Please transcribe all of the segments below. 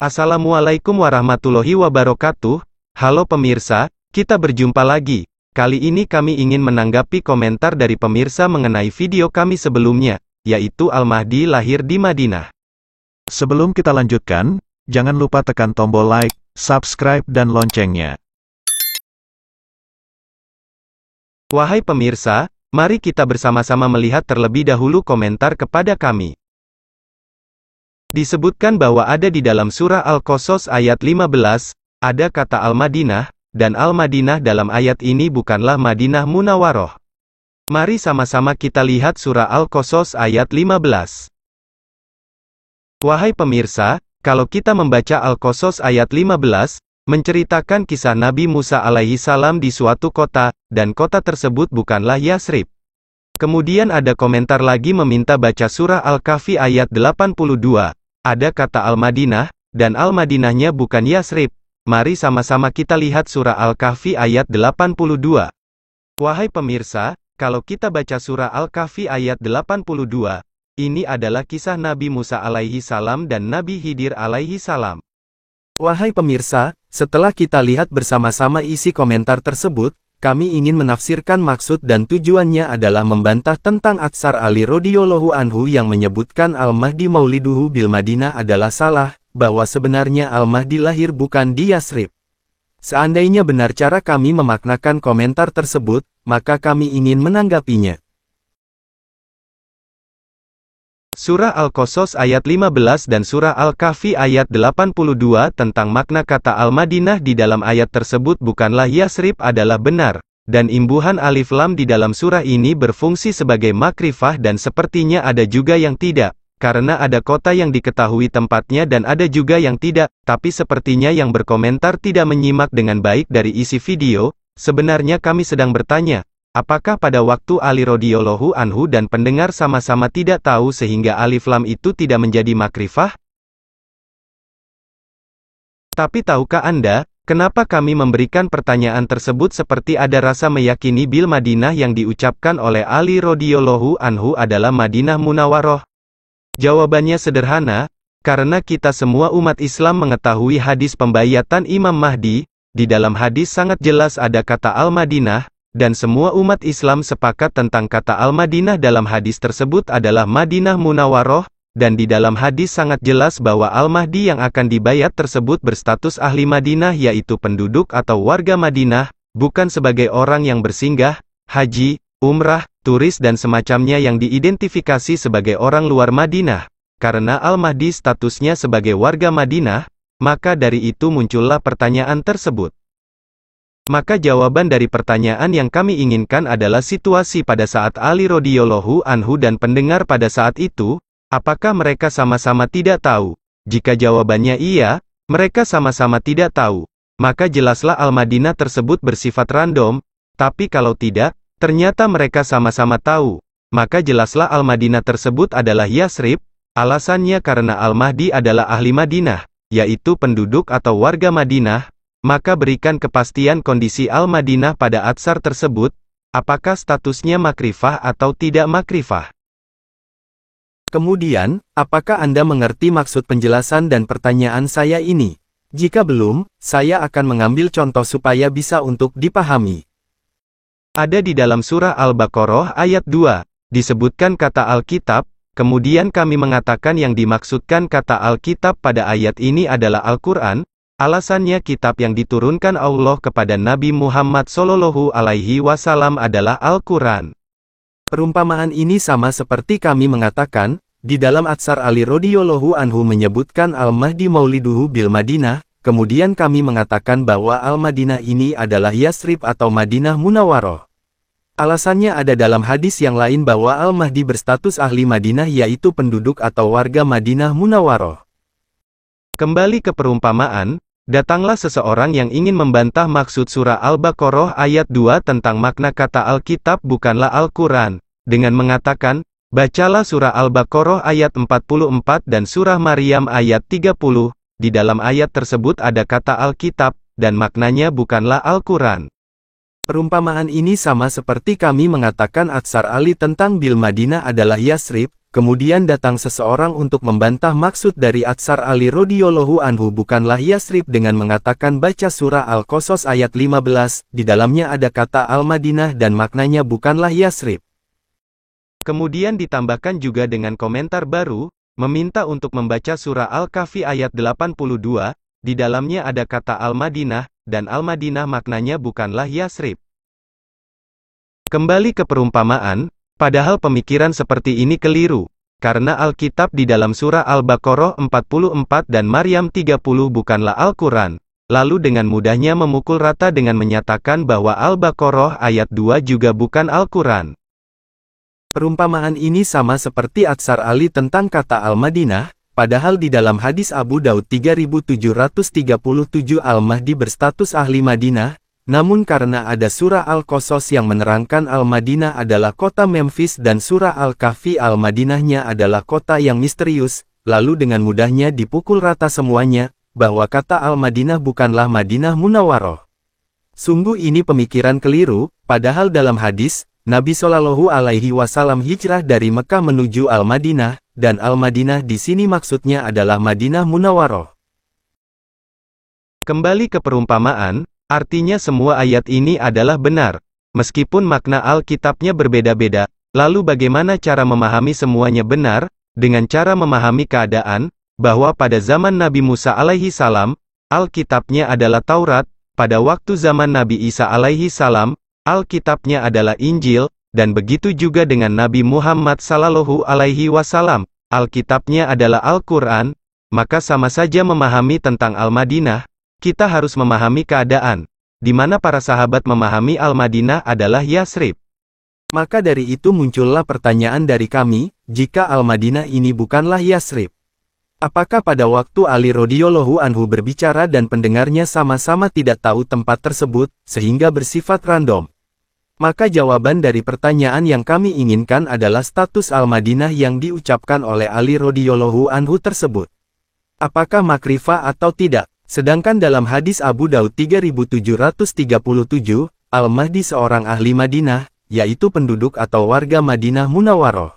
Assalamualaikum warahmatullahi wabarakatuh. Halo pemirsa, kita berjumpa lagi. Kali ini kami ingin menanggapi komentar dari pemirsa mengenai video kami sebelumnya, yaitu Al-Mahdi lahir di Madinah. Sebelum kita lanjutkan, jangan lupa tekan tombol like, subscribe dan loncengnya. Wahai pemirsa, mari kita bersama-sama melihat terlebih dahulu komentar kepada kami. Disebutkan bahwa ada di dalam surah Al-Qasas ayat 15, ada kata Al-Madinah, dan Al-Madinah dalam ayat ini bukanlah Madinah Munawwaroh. Mari sama-sama kita lihat surah Al-Qasas ayat 15. Wahai pemirsa, kalau kita membaca Al-Qasas ayat 15, menceritakan kisah Nabi Musa alaihi salam di suatu kota, dan kota tersebut bukanlah Yasrib. Kemudian ada komentar lagi meminta baca surah Al-Kahfi ayat 82, ada kata Al-Madinah, dan Al-Madinahnya bukan Yasrib. Mari sama-sama kita lihat surah Al-Kahfi ayat 82. Wahai pemirsa, kalau kita baca surah Al-Kahfi ayat 82, ini adalah kisah Nabi Musa alaihi salam dan Nabi Khidir alaihi salam. Wahai pemirsa, setelah kita lihat bersama-sama isi komentar tersebut, kami ingin menafsirkan maksud dan tujuannya adalah membantah tentang Atsar Ali radhiyallahu anhu yang menyebutkan Al-Mahdi Mauliduhu bil Madinah adalah salah, bahwa sebenarnya Al-Mahdi lahir bukan di Yasrib. Seandainya benar cara kami memaknakan komentar tersebut, maka kami ingin menanggapinya. Surah Al-Qasas ayat 15 dan surah Al-Kahfi ayat 82 tentang makna kata Al-Madinah di dalam ayat tersebut bukanlah Yasrib adalah benar, dan imbuhan alif lam di dalam surah ini berfungsi sebagai makrifah dan sepertinya ada juga yang tidak, karena ada kota yang diketahui tempatnya dan ada juga yang tidak, tapi sepertinya yang berkomentar tidak menyimak dengan baik dari isi video. Sebenarnya kami sedang bertanya, apakah pada waktu Ali radhiyallahu anhu dan pendengar sama-sama tidak tahu sehingga alif lam itu tidak menjadi makrifah? Tapi tahukah Anda, kenapa kami memberikan pertanyaan tersebut seperti ada rasa meyakini bil Madinah yang diucapkan oleh Ali radhiyallahu anhu adalah Madinah Munawwaroh? Jawabannya sederhana, karena kita semua umat Islam mengetahui hadis pembayatan Imam Mahdi, di dalam hadis sangat jelas ada kata Al-Madinah, dan semua umat Islam sepakat tentang kata Al-Madinah dalam hadis tersebut adalah Madinah Munawwaroh, dan di dalam hadis sangat jelas bahwa Al-Mahdi yang akan dibayat tersebut berstatus ahli Madinah yaitu penduduk atau warga Madinah, bukan sebagai orang yang bersinggah, haji, umrah, turis dan semacamnya yang diidentifikasi sebagai orang luar Madinah. Karena Al-Mahdi statusnya sebagai warga Madinah, maka dari itu muncullah pertanyaan tersebut. Maka jawaban dari pertanyaan yang kami inginkan adalah situasi pada saat Ali radhiyallahu anhu dan pendengar pada saat itu, apakah mereka sama-sama tidak tahu? Jika jawabannya iya, mereka sama-sama tidak tahu, maka jelaslah Al-Madinah tersebut bersifat random, tapi kalau tidak, ternyata mereka sama-sama tahu, maka jelaslah Al-Madinah tersebut adalah Yasrib, alasannya karena Al-Mahdi adalah ahli Madinah, yaitu penduduk atau warga Madinah. Maka berikan kepastian kondisi Al-Madinah pada atsar tersebut, apakah statusnya makrifah atau tidak makrifah. Kemudian, apakah Anda mengerti maksud penjelasan dan pertanyaan saya ini? Jika belum, saya akan mengambil contoh supaya bisa untuk dipahami. Ada di dalam surah Al-Baqarah ayat 2, disebutkan kata Alkitab, kemudian kami mengatakan yang dimaksudkan kata Alkitab pada ayat ini adalah Al-Quran. Alasannya kitab yang diturunkan Allah kepada Nabi Muhammad Shallallahu Alaihi Wasallam adalah Al-Quran. Perumpamaan ini sama seperti kami mengatakan, di dalam Atsar Ali radhiyallahu anhu menyebutkan Al-Mahdi Mauliduhu bil Madinah, kemudian kami mengatakan bahwa Al-Madinah ini adalah Yasrib atau Madinah Munawwaroh. Alasannya ada dalam hadis yang lain bahwa Al-Mahdi berstatus ahli Madinah yaitu penduduk atau warga Madinah Munawwaroh. Kembali ke perumpamaan, datanglah seseorang yang ingin membantah maksud surah Al-Baqarah ayat 2 tentang makna kata Alkitab bukanlah Al-Quran, dengan mengatakan, bacalah surah Al-Baqarah ayat 44 dan surah Maryam ayat 30, di dalam ayat tersebut ada kata Alkitab, dan maknanya bukanlah Al-Quran. Perumpamaan ini sama seperti kami mengatakan Atsar Ali tentang Bil Madinah adalah Yasrib, kemudian datang seseorang untuk membantah maksud dari Atsar Ali radhiyallahu anhu bukanlah Yasrib dengan mengatakan baca surah Al-Qasas ayat 15, di dalamnya ada kata Al-Madinah dan maknanya bukanlah Yasrib. Kemudian ditambahkan juga dengan komentar baru, meminta untuk membaca surah Al-Kahfi ayat 82, di dalamnya ada kata Al-Madinah, dan Al-Madinah maknanya bukanlah Yasrib. Kembali ke perumpamaan, padahal pemikiran seperti ini keliru, karena Alkitab di dalam surah Al-Baqarah 44 dan Maryam 30 bukanlah Al-Quran, lalu dengan mudahnya memukul rata dengan menyatakan bahwa Al-Baqarah ayat 2 juga bukan Al-Quran. Perumpamaan ini sama seperti Atsar Ali tentang kata Al-Madinah, padahal di dalam hadis Abu Daud 3737 Al-Mahdi berstatus ahli Madinah, namun karena ada surah Al-Qasas yang menerangkan Al-Madinah adalah kota Memphis dan surah Al-Kahfi Al-Madinahnya adalah kota yang misterius, lalu dengan mudahnya dipukul rata semuanya, bahwa kata Al-Madinah bukanlah Madinah Munawwaroh. Sungguh ini pemikiran keliru, padahal dalam hadis, Nabi Shallallahu Alaihi Wasallam hijrah dari Mekah menuju Al-Madinah, dan Al-Madinah di sini maksudnya adalah Madinah Munawwaroh. Kembali ke perumpamaan, artinya semua ayat ini adalah benar, meskipun makna Alkitabnya berbeda-beda. Lalu bagaimana cara memahami semuanya benar? Dengan cara memahami keadaan, bahwa pada zaman Nabi Musa alaihi salam, Alkitabnya adalah Taurat, pada waktu zaman Nabi Isa alaihi salam, Alkitabnya adalah Injil, dan begitu juga dengan Nabi Muhammad sallallahu alaihi wasallam, Alkitabnya adalah Al-Quran, maka sama saja memahami tentang Al-Madinah, kita harus memahami keadaan, di mana para sahabat memahami Al-Madinah adalah Yasrib. Maka dari itu muncullah pertanyaan dari kami, jika Al-Madinah ini bukanlah Yasrib, apakah pada waktu Ali radhiyallahu anhu berbicara dan pendengarnya sama-sama tidak tahu tempat tersebut, sehingga bersifat random? Maka jawaban dari pertanyaan yang kami inginkan adalah status Al-Madinah yang diucapkan oleh Ali radhiyallahu anhu tersebut. Apakah makrifah atau tidak? Sedangkan dalam hadis Abu Daud 3737, Al-Mahdi seorang ahli Madinah, yaitu penduduk atau warga Madinah Munawwaroh.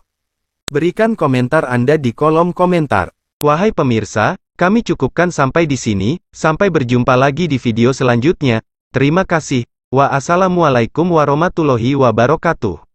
Berikan komentar Anda di kolom komentar. Wahai pemirsa, kami cukupkan sampai di sini, sampai berjumpa lagi di video selanjutnya. Terima kasih. Wassalamualaikum warahmatullahi wabarakatuh.